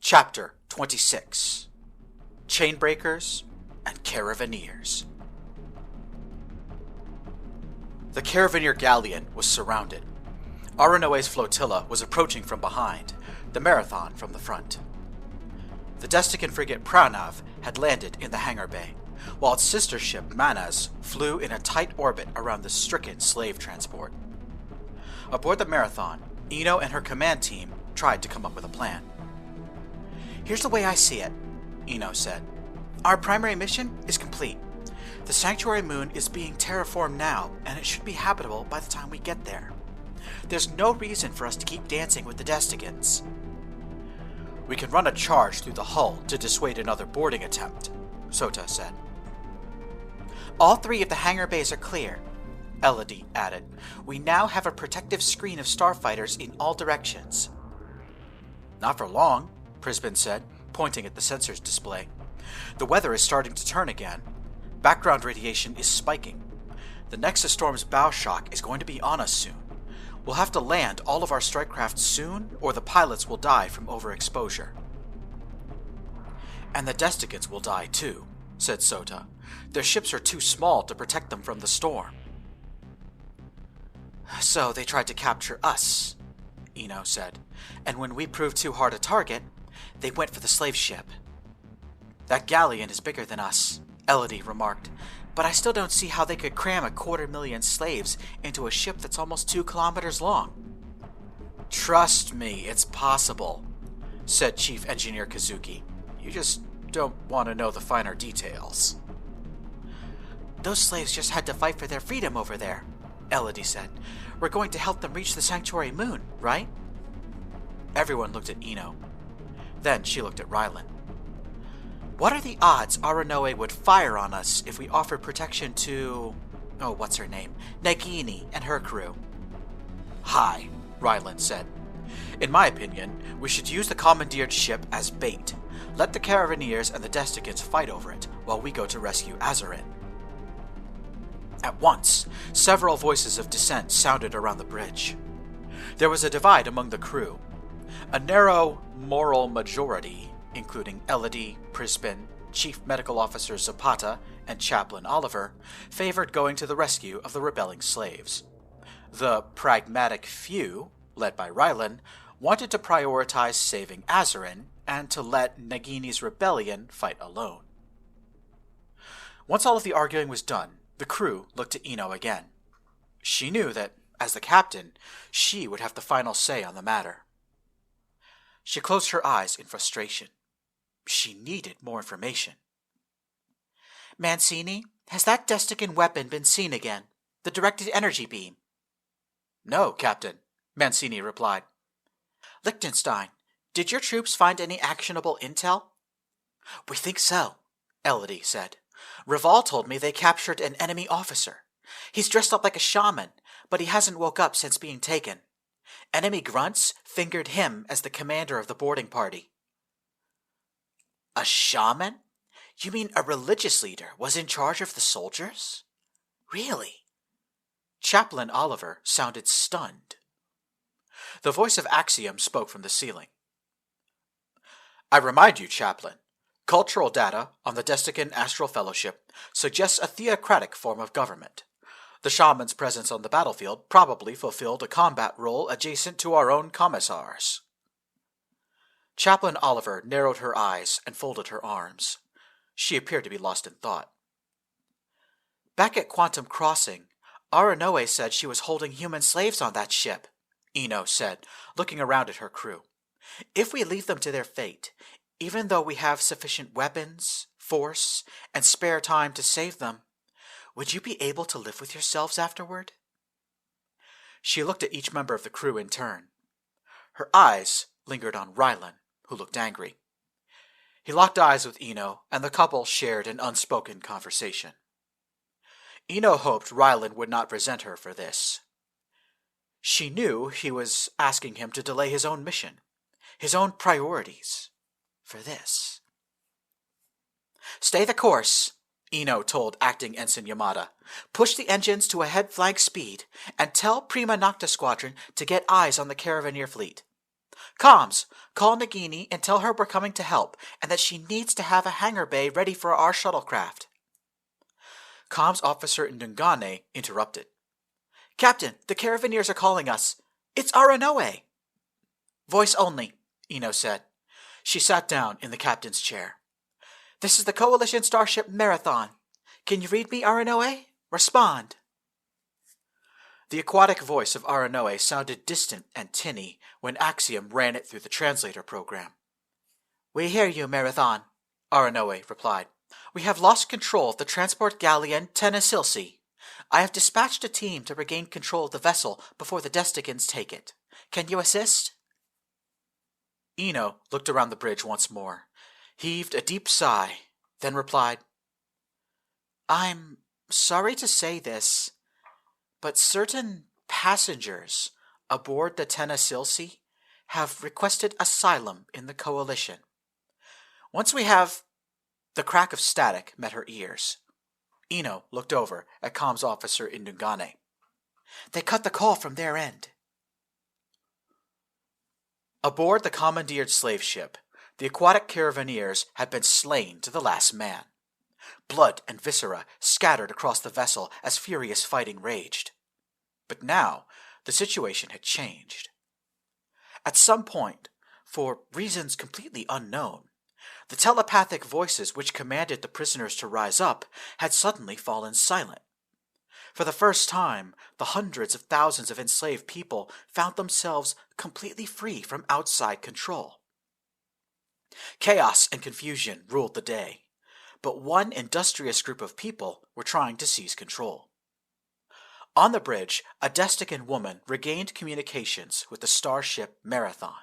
Chapter 26 Chainbreakers and Caravaneers. The Caravaneer galleon was surrounded. Aranoe's flotilla was approaching from behind, the Marathon from the front. The Destican frigate Pranav had landed in the hangar bay, while its sister ship Manas flew in a tight orbit around the stricken slave transport. Aboard the Marathon, Ino and her command team tried to come up with a plan. "Here's the way I see it," Ino said. "Our primary mission is complete. The Sanctuary Moon is being terraformed now, and it should be habitable by the time we get there. There's no reason for us to keep dancing with the Desticans. We can run a charge through the hull to dissuade another boarding attempt," Sota said. "All three of the hangar bays are clear," Elodie added. "We now have a protective screen of starfighters in all directions." "Not for long," Prisbin said, pointing at the sensors display. "The weather is starting to turn again. Background radiation is spiking. The Nexus Storm's bow shock is going to be on us soon. We'll have to land all of our strike craft soon, or the pilots will die from overexposure." "And the Desticans will die too," said Sota. "Their ships are too small to protect them from the storm." "So they tried to capture us," Ino said. "And when we proved too hard a target, they went for the slave ship." "That galleon is bigger than us," Elodie remarked, "but I still don't see how they could cram 250,000 slaves into a ship that's almost 2 kilometers long." "Trust me, it's possible," said Chief Engineer Kazuki. "You just don't want to know the finer details." "Those slaves just had to fight for their freedom over there," Elodie said. "We're going to help them reach the Sanctuary Moon, right?" Everyone looked at Ino. Then she looked at Rylan. "What are the odds Aranoe would fire on us if we offered protection to... what's her name? Nagini and her crew?" "High," Rylan said. "In my opinion, we should use the commandeered ship as bait. Let the Caravaneers and the Desticans fight over it, while we go to rescue Azarin." At once, several voices of dissent sounded around the bridge. There was a divide among the crew. A narrow moral majority, including Elodie, Prisbin, Chief Medical Officer Zapata, and Chaplain Oliver, favored going to the rescue of the rebelling slaves. The pragmatic few, led by Rylan, wanted to prioritize saving Azarin and to let Nagini's rebellion fight alone. Once all of the arguing was done, the crew looked to Ino again. She knew that, as the captain, she would have the final say on the matter. She closed her eyes in frustration. She needed more information. "Mancini, has that Destican weapon been seen again? The directed energy beam?" "No, Captain," Mancini replied. "Liechtenstein, did your troops find any actionable intel?" "We think so," Elodie said. "Raval told me they captured an enemy officer. He's dressed up like a shaman, but he hasn't woke up since being taken. Enemy grunts fingered him as the commander of the boarding party." "A shaman? You mean a religious leader was in charge of the soldiers? Really?" Chaplain Oliver sounded stunned. The voice of Axiom spoke from the ceiling. "I remind you, Chaplain, cultural data on the Destican Astral Fellowship suggests a theocratic form of government. The shaman's presence on the battlefield probably fulfilled a combat role adjacent to our own commissars." Chaplain Oliver narrowed her eyes and folded her arms. She appeared to be lost in thought. "Back at Quantum Crossing, Aranoe said she was holding human slaves on that ship," Ino said, looking around at her crew. "If we leave them to their fate, even though we have sufficient weapons, force, and spare time to save them, would you be able to live with yourselves afterward?" She looked at each member of the crew in turn. Her eyes lingered on Rylan, who looked angry. He locked eyes with Ino, and the couple shared an unspoken conversation. Ino hoped Rylan would not resent her for this. She knew he was asking him to delay his own mission, his own priorities, for this. "Stay the course," Ino told Acting Ensign Yamada. "Push the engines to a head flank speed, and tell Prima Nocta Squadron to get eyes on the Caravaneer fleet. Comms, call Nagini and tell her we're coming to help, and that she needs to have a hangar bay ready for our shuttlecraft. Comms officer Ndungane interrupted. Captain, the Caravaneers are calling us. It's Aranoe. Voice only, Ino said. She sat down in the captain's chair. This is the Coalition starship Marathon. Can you read me, Aranoe? Respond. The aquatic voice of Aranoe sounded distant and tinny when Axiom ran it through the translator program. We hear you, Marathon, Aranoe replied. We have lost control of the transport galleon Tenasilsi. I have dispatched a team to regain control of the vessel before the Desticans take it. Can you assist? Ino looked around the bridge once more, heaved a deep sigh, then replied, I'm sorry to say this, but certain passengers aboard the Tenasilsi have requested asylum in the Coalition. Once we have... The crack of static met her ears. Ino looked over at comms officer Ndungane. They cut the call from their end. Aboard the commandeered slave ship, the aquatic Caravaneers had been slain to the last man. Blood and viscera scattered across the vessel as furious fighting raged. But now, the situation had changed. At some point, for reasons completely unknown, the telepathic voices which commanded the prisoners to rise up had suddenly fallen silent. For the first time, the hundreds of thousands of enslaved people found themselves completely free from outside control. Chaos and confusion ruled the day, but one industrious group of people were trying to seize control. On the bridge, a Destican woman regained communications with the starship Marathon.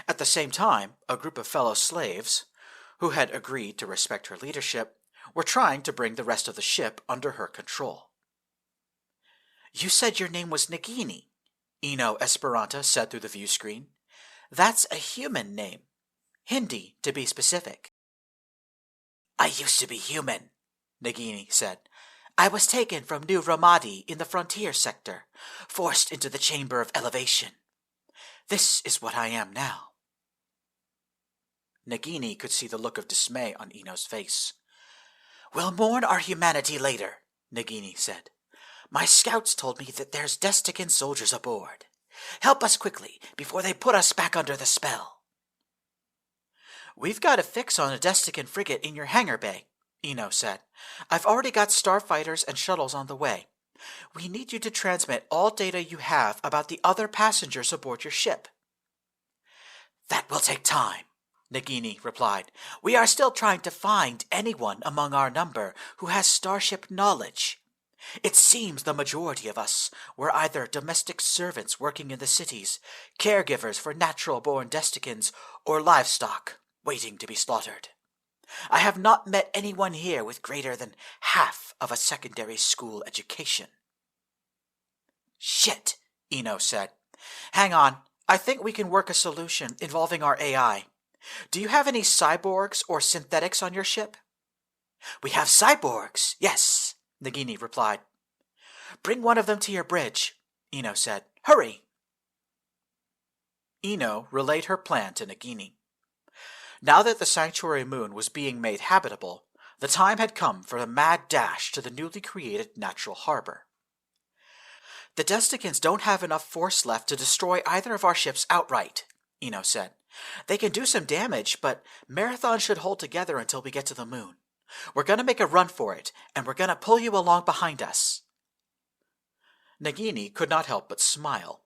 At the same time, a group of fellow slaves, who had agreed to respect her leadership, were trying to bring the rest of the ship under her control. You said your name was Nagini, Ino Esperanta said through the view screen. That's a human name. Hindi, to be specific. I used to be human, Nagini said. I was taken from New Ramadi in the frontier sector, forced into the chamber of elevation. This is what I am now. Nagini could see the look of dismay on Ino's face. We'll mourn our humanity later, Nagini said. My scouts told me that there's Destican soldiers aboard. Help us quickly, before they put us back under the spell. We've got a fix on a Destican frigate in your hangar bay, Ino said. I've already got starfighters and shuttles on the way. We need you to transmit all data you have about the other passengers aboard your ship. That will take time, Nagini replied. We are still trying to find anyone among our number who has starship knowledge. It seems the majority of us were either domestic servants working in the cities, caregivers for natural-born Desticans, or livestock waiting to be slaughtered. I have not met anyone here with greater than half of a secondary school education. Shit, Ino said. Hang on, I think we can work a solution involving our AI. Do you have any cyborgs or synthetics on your ship? We have cyborgs, yes, Nagini replied. Bring one of them to your bridge, Ino said. Hurry! Ino relayed her plan to Nagini. Now that the sanctuary moon was being made habitable, the time had come for a mad dash to the newly created natural harbor. The Desticans don't have enough force left to destroy either of our ships outright, Ino said. They can do some damage, but Marathon should hold together until we get to the moon. We're going to make a run for it, and we're going to pull you along behind us. Nagini could not help but smile.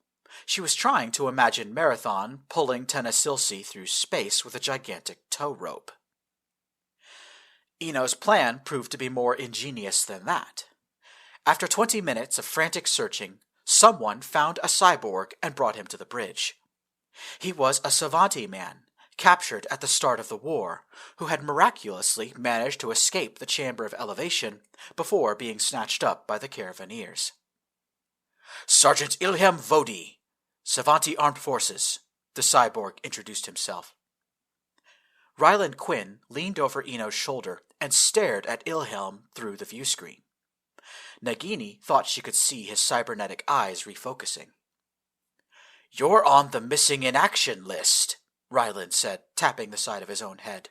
She was trying to imagine Marathon pulling Tenasilsi through space with a gigantic tow rope. Ino's plan proved to be more ingenious than that. After 20 minutes of frantic searching, someone found a cyborg and brought him to the bridge. He was a Savanti man, captured at the start of the war, who had miraculously managed to escape the chamber of elevation before being snatched up by the Caravaneers. Sergeant Ilham Vodi, Savanti Armed Forces, the cyborg introduced himself. Ryland Quinn leaned over Ino's shoulder and stared at Ilhelm through the view screen. Nagini thought she could see his cybernetic eyes refocusing. You're on the missing in action list, Ryland said, tapping the side of his own head.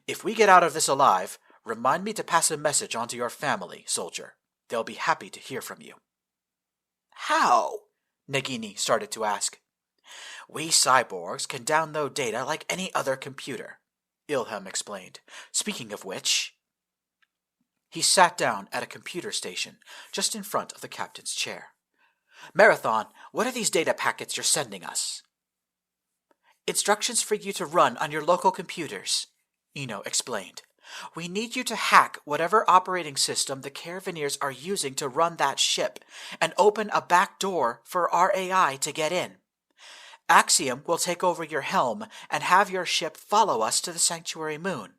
If we get out of this alive, remind me to pass a message on to your family, soldier. They'll be happy to hear from you. How? Nagini started to ask. We cyborgs can download data like any other computer, Ilham explained. Speaking of which... He sat down at a computer station just in front of the captain's chair. Marathon, what are these data packets you're sending us? Instructions for you to run on your local computers, Ino explained. We need you to hack whatever operating system the Caravaneers are using to run that ship and open a back door for our AI to get in. Axiom will take over your helm and have your ship follow us to the Sanctuary Moon.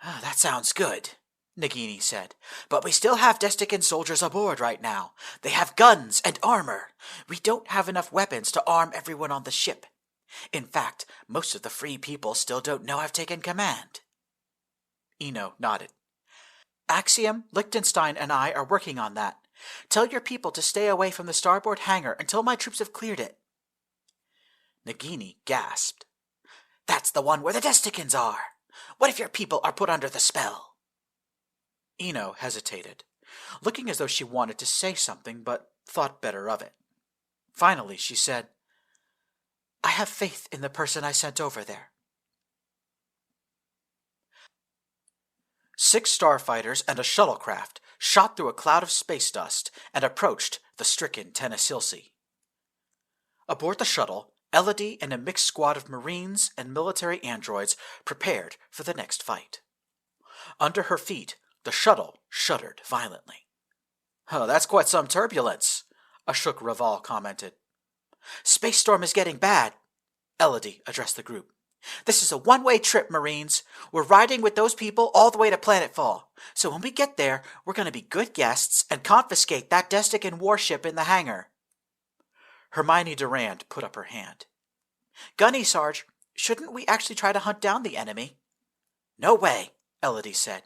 Oh, that sounds good, Nagini said. But we still have Destican soldiers aboard right now. They have guns and armor. We don't have enough weapons to arm everyone on the ship. In fact, most of the free people still don't know I've taken command. Ino nodded. Axiom, Liechtenstein, and I are working on that. Tell your people to stay away from the starboard hangar until my troops have cleared it. Nagini gasped. That's the one where the Desticans are. What if your people are put under the spell? Ino hesitated, looking as though she wanted to say something but thought better of it. Finally, she said, I have faith in the person I sent over there. 6 starfighters and a shuttlecraft shot through a cloud of space dust and approached the stricken Tennesilsi. Aboard the shuttle, Elodie and a mixed squad of Marines and military androids prepared for the next fight. Under her feet, the shuttle shuddered violently. Oh, that's quite some turbulence, Ashok Raval commented. Space storm is getting bad, Elodie addressed the group. This is a one-way trip, Marines. We're riding with those people all the way to Planetfall. So when we get there, we're going to be good guests and confiscate that Destican warship in the hangar. Hermione Durand put up her hand. Gunny, Sarge, shouldn't we actually try to hunt down the enemy? No way, Elodie said.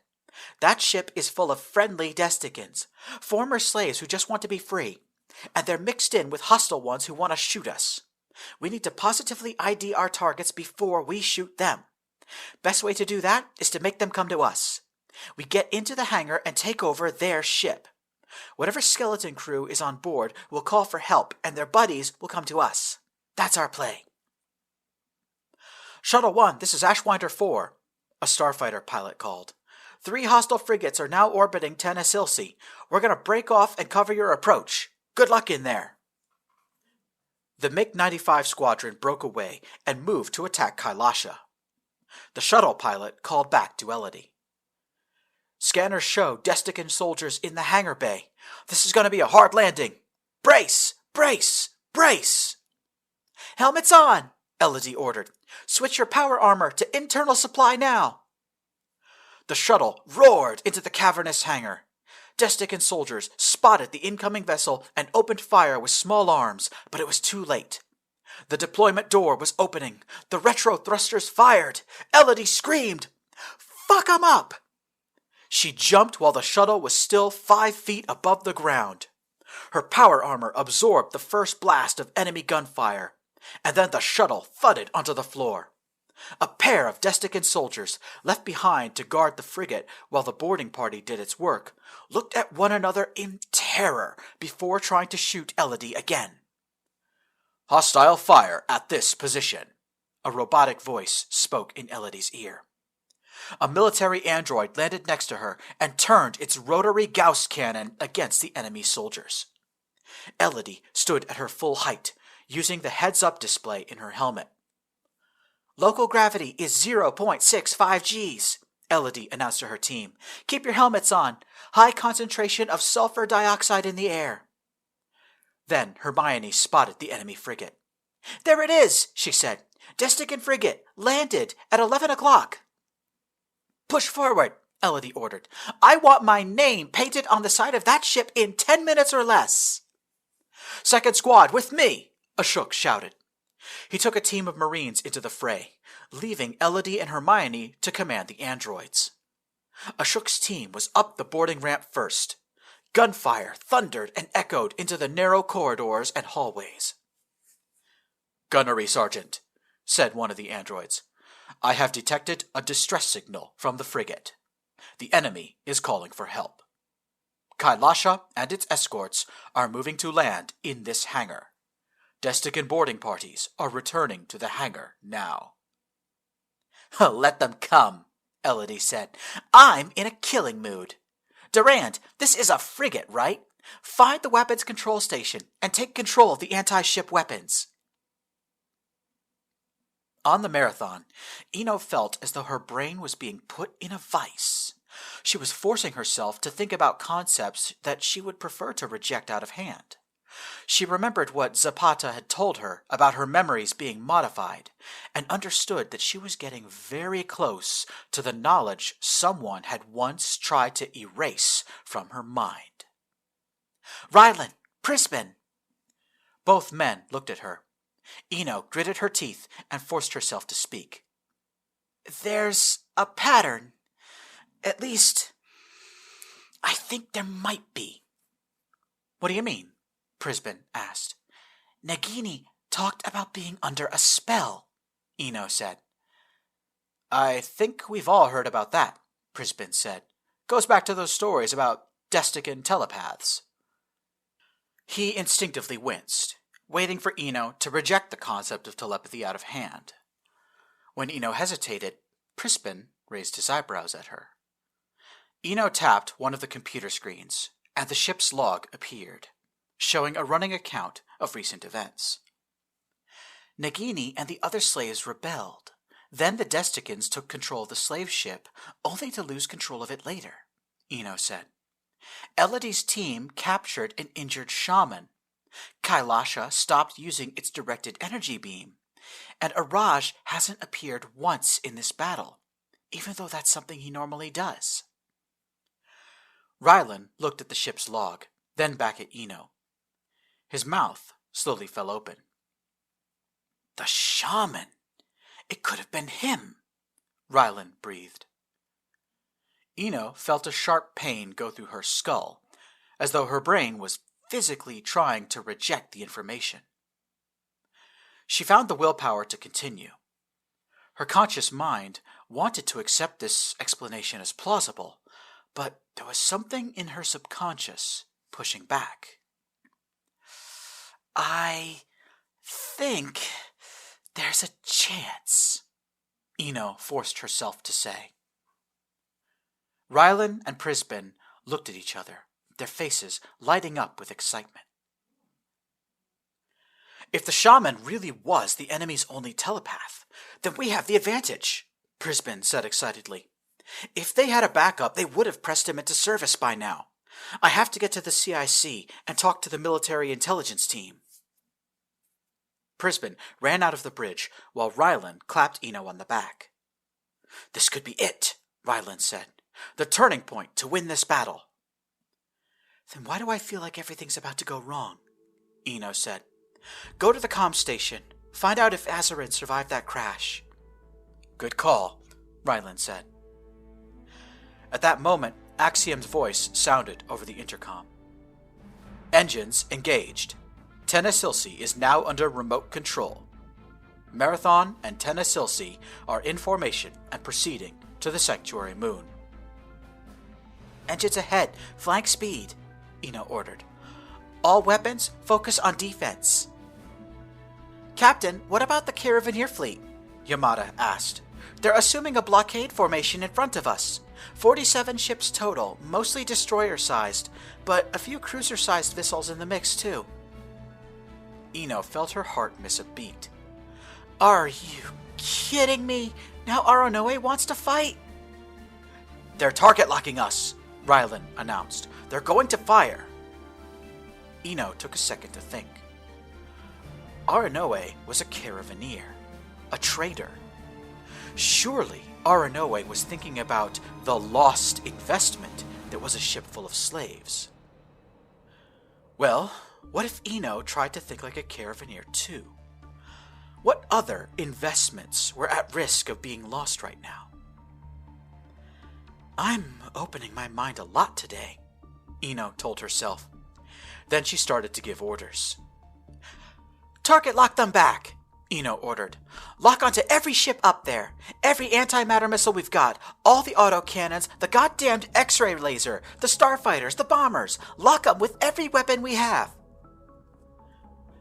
That ship is full of friendly Desticans, former slaves who just want to be free, and they're mixed in with hostile ones who want to shoot us. We need to positively ID our targets before we shoot them. Best way to do that is to make them come to us. We get into the hangar and take over their ship. Whatever skeleton crew is on board will call for help, and their buddies will come to us. That's our play. Shuttle 1, this is Ashwinder 4, a starfighter pilot called. 3 hostile frigates are now orbiting Tennesilsi. We're going to break off and cover your approach. Good luck in there. The MiG-95 squadron broke away and moved to attack Kailasha. The shuttle pilot called back to Elodie. Scanners show Destican soldiers in the hangar bay. This is going to be a hard landing. Brace! Brace! Brace! Helmets on! Elodie ordered. Switch your power armor to internal supply now. The shuttle roared into the cavernous hangar. Destican soldiers spotted the incoming vessel and opened fire with small arms, but it was too late. The deployment door was opening. The retro thrusters fired. Elodie screamed, "Fuck 'em up!" She jumped while the shuttle was still 5 feet above the ground. Her power armor absorbed the first blast of enemy gunfire, and then the shuttle thudded onto the floor. A pair of Destican soldiers, left behind to guard the frigate while the boarding party did its work, looked at one another in terror before trying to shoot Elodie again. Hostile fire at this position, a robotic voice spoke in Elodie's ear. A military android landed next to her and turned its rotary Gauss cannon against the enemy soldiers. Elodie stood at her full height, using the heads-up display in her helmet. Local gravity is 0.65 Gs, Elodie announced to her team. Keep your helmets on. High concentration of sulfur dioxide in the air. Then Hermione spotted the enemy frigate. There it is, she said. Destican frigate, landed at 11 o'clock. Push forward, Elodie ordered. I want my name painted on the side of that ship in 10 minutes or less. Second squad, with me, Ashok shouted. He took a team of Marines into the fray, leaving Elodie and Hermione to command the androids. Ashok's team was up the boarding ramp first. Gunfire thundered and echoed into the narrow corridors and hallways. "Gunnery, Sergeant," said one of the androids. "I have detected a distress signal from the frigate. The enemy is calling for help. Kailasha and its escorts are moving to land in this hangar. Destican boarding parties are returning to the hangar now." "Let them come," Elodie said. "I'm in a killing mood. Durand, this is a frigate, right? Find the weapons control station and take control of the anti-ship weapons." On the marathon, Ino felt as though her brain was being put in a vice. She was forcing herself to think about concepts that she would prefer to reject out of hand. She remembered what Zapata had told her about her memories being modified, and understood that she was getting very close to the knowledge someone had once tried to erase from her mind. "Rylan, Prisbin!" Both men looked at her. Ino gritted her teeth and forced herself to speak. "There's a pattern. At least, I think there might be." "What do you mean?" Prisbin asked. "Nagini talked about being under a spell," Ino said. "I think we've all heard about that," Prisbin said. "Goes back to those stories about Destican telepaths." He instinctively winced, waiting for Ino to reject the concept of telepathy out of hand. When Ino hesitated, Prisbin raised his eyebrows at her. Ino tapped one of the computer screens, and the ship's log appeared, showing a running account of recent events. "Nagini and the other slaves rebelled. Then the Desticans took control of the slave ship, only to lose control of it later," Ino said. "Elodie's team captured an injured shaman. Kailasha stopped using its directed energy beam, and Araj hasn't appeared once in this battle, even though that's something he normally does." Rylan looked at the ship's log, then back at Ino. His mouth slowly fell open. "The shaman! It could have been him," Rylan breathed. Ino felt a sharp pain go through her skull, as though her brain was physically trying to reject the information. She found the willpower to continue. Her conscious mind wanted to accept this explanation as plausible, but there was something in her subconscious pushing back. "I think there's a chance," Ino forced herself to say. Rylan and Prisbin looked at each other, their faces lighting up with excitement. "If the shaman really was the enemy's only telepath, then we have the advantage," Prisbin said excitedly. "If they had a backup, they would have pressed him into service by now. I have to get to the CIC and talk to the military intelligence team." Prisbin ran out of the bridge while Rylan clapped Ino on the back. "This could be it," Rylan said. "The turning point to win this battle." "Then why do I feel like everything's about to go wrong?" Ino said. "Go to the comm station. Find out if Azarin survived that crash." "Good call," Rylan said. At that moment, Axiom's voice sounded over the intercom. "Engines engaged. Tennesilsi is now under remote control. Marathon and Tennesilsi are in formation and proceeding to the Sanctuary Moon." "Engines ahead, flank speed," Ino ordered. "All weapons, focus on defense." "Captain, what about the Caravaneer fleet?" Yamada asked. "They're assuming a blockade formation in front of us. 47 ships total, mostly destroyer-sized, but a few cruiser-sized vessels in the mix, too." Ino felt her heart miss a beat. "Are you kidding me? Now Aronoe wants to fight?" "They're target locking us," Rylan announced. "They're going to fire." Ino took a second to think. Aronoe was a Caravaneer, a traitor. Surely Aronoe was thinking about the lost investment that was a ship full of slaves. Well, what if Ino tried to think like a Caravaneer too? What other investments were at risk of being lost right now? "I'm opening my mind a lot today," Ino told herself. Then she started to give orders. "Target lock them back," Ino ordered. "Lock onto every ship up there. Every antimatter missile we've got. All the autocannons, the goddamned X-ray laser, the starfighters, the bombers. Lock them with every weapon we have."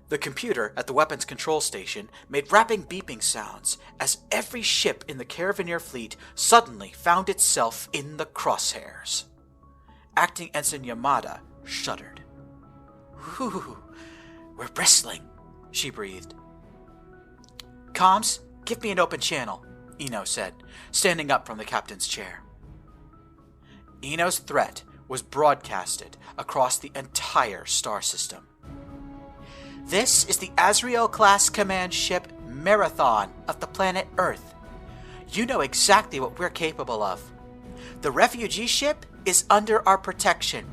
The computer at the weapons control station made rapping beeping sounds as every ship in the Caravaneer fleet suddenly found itself in the crosshairs. Acting Ensign Yamada shuddered. "Whew, we're bristling," she breathed. "Comms, give me an open channel," Ino said, standing up from the captain's chair. Ino's threat was broadcasted across the entire star system. "This is the Azrael-class command ship Marathon of the planet Earth. You know exactly what we're capable of. The refugee ship is under our protection.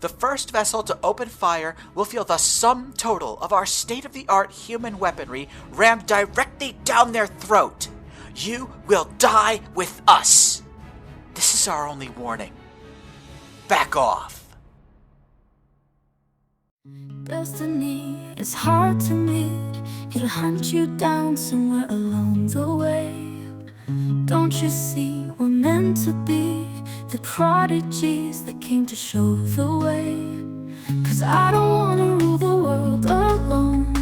The first vessel to open fire will feel the sum total of our state-of-the-art human weaponry rammed directly down their throat. You will die with us. This is our only warning. Back off." Destiny is hard to meet. It'll hunt you down somewhere along the way. Don't you see we're meant to be the prodigies that came to show the way? 'Cause I don't wanna rule the world alone.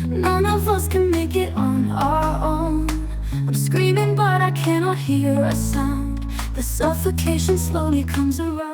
None of us can make it on our own. I'm screaming but I cannot hear a sound. The suffocation slowly comes around.